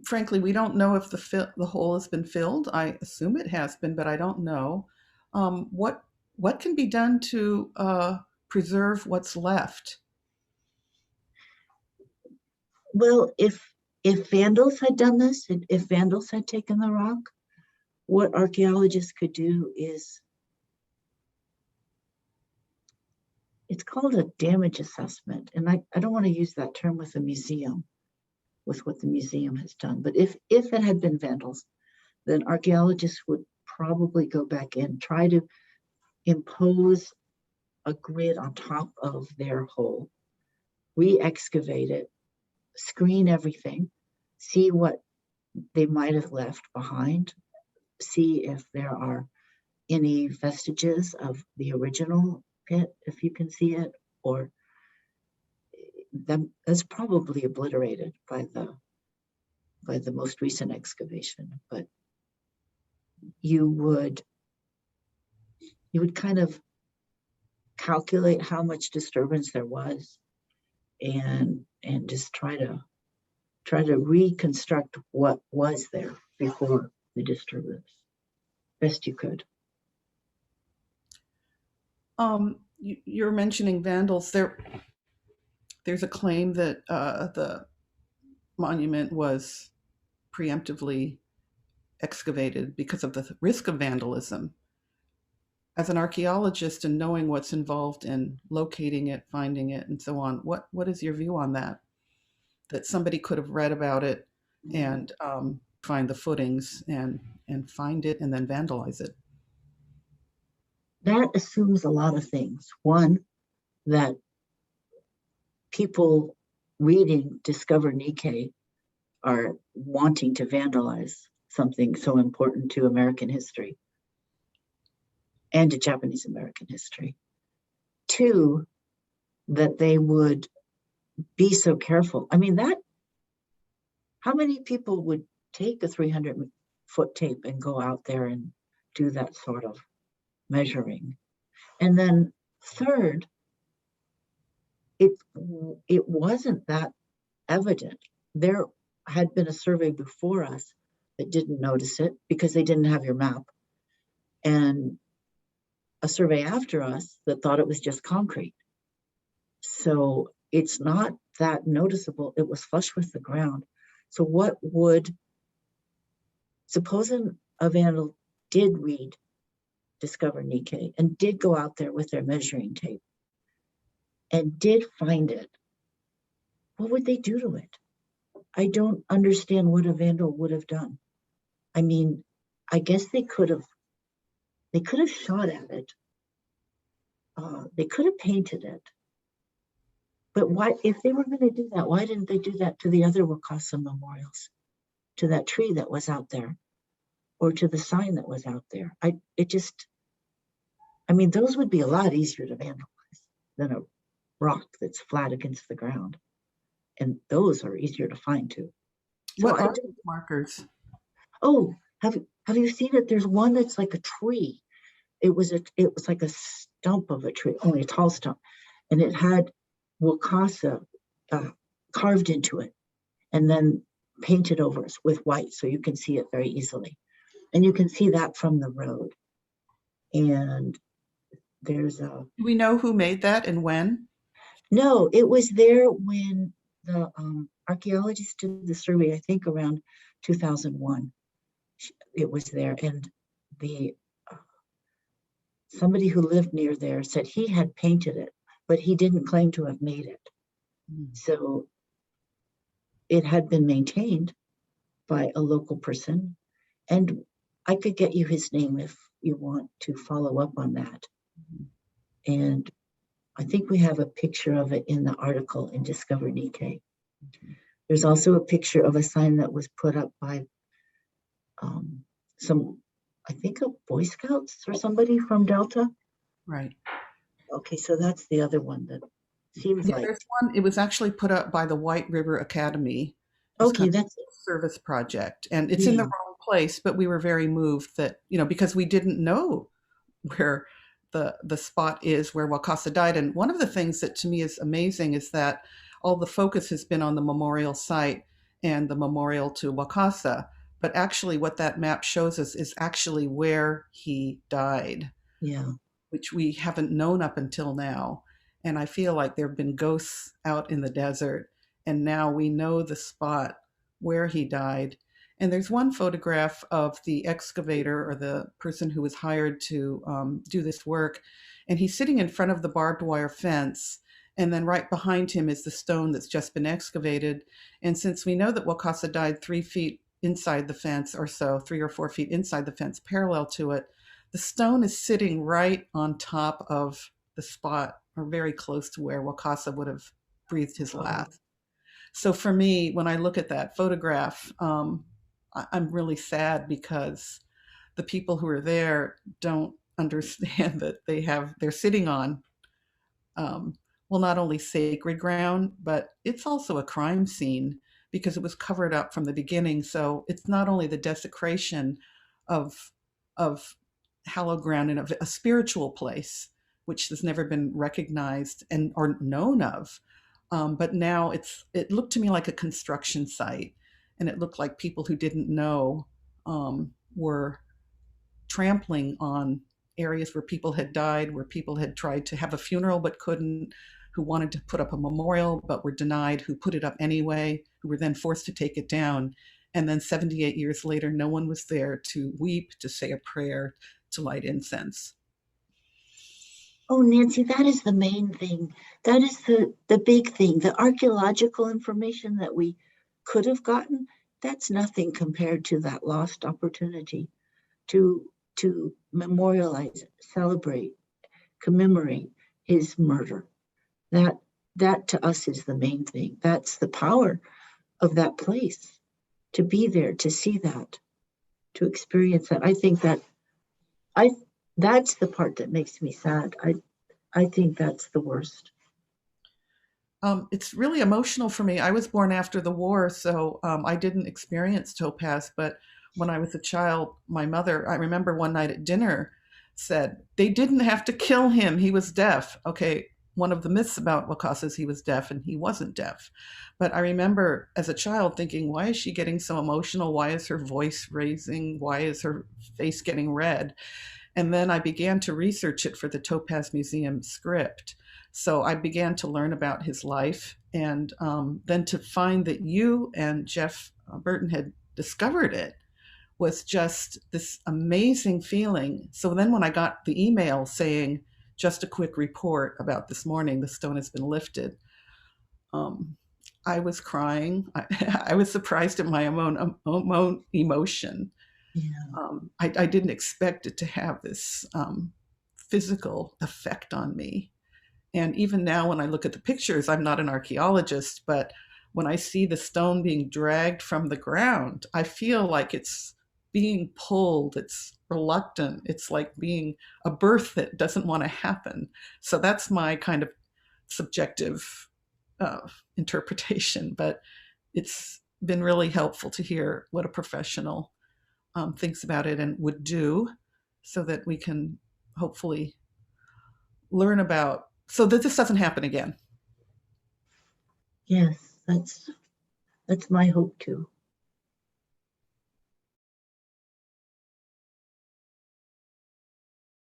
frankly, we don't know if the hole has been filled. I assume it has been, but I don't know. What can be done to preserve what's left? Well, if vandals had done this, if vandals had taken the rock, what archaeologists could do is, it's called a damage assessment. And I don't want to use that term with a museum, with what the museum has done. But if it had been vandals, then archaeologists would probably go back in, try to impose a grid on top of their hole, re-excavate it, screen everything, see what they might have left behind, see if there are any vestiges of the original pit, if you can see it, or them that's probably obliterated by the most recent excavation. But you would kind of calculate how much disturbance there was, and just try to reconstruct what was there before the disturbance best you could. You're mentioning vandals. There's a claim that the monument was preemptively excavated because of the risk of vandalism. As an archaeologist and knowing what's involved in locating it, finding it, and so on, what is your view on that? That somebody could have read about it and find the footings and find it and then vandalize it. That assumes a lot of things. One, that people reading Discover Nikkei are wanting to vandalize something so important to American history and to Japanese American history. Two, that they would be so careful. I mean, how many people would take a 300-foot tape and go out there and do that sort of measuring? And then third, it wasn't that evident. There had been a survey before us that didn't notice it because they didn't have your map, and a survey after us that thought it was just concrete. So it's not that noticeable. It was flush with the ground. So supposing a vandal did read Discover Nikkei and did go out there with their measuring tape and did find it, what would they do to it? I don't understand what a vandal would have done. I mean, I guess they could have shot at it. They could have painted it. But why, if they were going to do that, why didn't they do that to the other Wakasa memorials, to that tree that was out there, or to the sign that was out there? I mean, those would be a lot easier to vandalize than a rock that's flat against the ground. And those are easier to find too. So what are these markers? Oh, have you seen it? There's one that's like a tree. It was like a stump of a tree, only a tall stump, and it had Wakasa carved into it and then painted over us with white, so you can see it very easily. And you can see that from the road. And there's do we know who made that and when? No, it was there when the archaeologists did the survey, I think around 2001. It was there, and the somebody who lived near there said he had painted it, but he didn't claim to have made it. So it had been maintained by a local person, and I could get you his name if you want to follow up on that. And I think we have a picture of it in the article in Discover Nikkei. There's also a picture of a sign that was put up by I think, a Boy Scouts or somebody from Delta. Right. Okay, so that's the other one that seems like. There's one. It was actually put up by the White River Academy. Okay, that's a service project, and it's in the wrong place. But we were very moved that, because we didn't know where the spot is where Wakasa died. And one of the things that to me is amazing is that all the focus has been on the memorial site, and the memorial to Wakasa. But actually, what that map shows us is actually where he died, Yeah. which we haven't known up until now. And I feel like there have been ghosts out in the desert, and now we know the spot where he died. And there's one photograph of the excavator or the person who was hired to do this work, and he's sitting in front of the barbed wire fence. And then right behind him is the stone that's just been excavated. And since we know that Wakasa died 3 feet inside the fence or so, 3 or 4 feet inside the fence, parallel to it, the stone is sitting right on top of the spot or very close to where Wakasa would have breathed his Oh, last. So for me, when I look at that photograph, I'm really sad because the people who are there don't understand that they're sitting on um, well, not only sacred ground, but it's also a crime scene because it was covered up from the beginning. So it's not only the desecration of of hallowed ground and of a spiritual place, which has never been recognized and or known of, but now it looked to me like a construction site, and it looked like people who didn't know were trampling on areas where people had died, where people had tried to have a funeral but couldn't, who wanted to put up a memorial but were denied, who put it up anyway, who were then forced to take it down. And then 78 years later, no one was there to weep, to say a prayer, to light incense. oh, Nancy, that is the main thing. That is the big thing. The archaeological information that we could have gotten, that's nothing compared to that lost opportunity to memorialize, celebrate, commemorate his murder. That that to us is the main thing. That's the power of that place. To be there, to see that, to experience that. I think that I that's the part that makes me sad. I think that's the worst. It's really emotional for me. I was born after the war, so I didn't experience Topaz. But when I was a child, my mother, I remember one night at dinner, said they didn't have to kill him. He was deaf. Okay, one of the myths about Wakasa is he was deaf, and he wasn't deaf. But I remember as a child thinking, why is she getting so emotional? Why is her voice raising? Why is her face getting red? And then I began to research it for the Topaz Museum script. So I began to learn about his life, and then to find that you and Jeff Burton had discovered it was just this amazing feeling. So then when I got the email saying, just a quick report about this morning, the stone has been lifted, um, I was crying. I was surprised at my own emotion. Yeah. I didn't expect it to have this physical effect on me. And even now, when I look at the pictures, I'm not an archaeologist, but when I see the stone being dragged from the ground, I feel like it's being pulled, it's reluctant, it's like being a birth that doesn't want to happen. So that's my kind of subjective interpretation, but it's been really helpful to hear what a professional thinks about it and would do so that we can hopefully learn about so that this doesn't happen again. Yes, that's my hope too.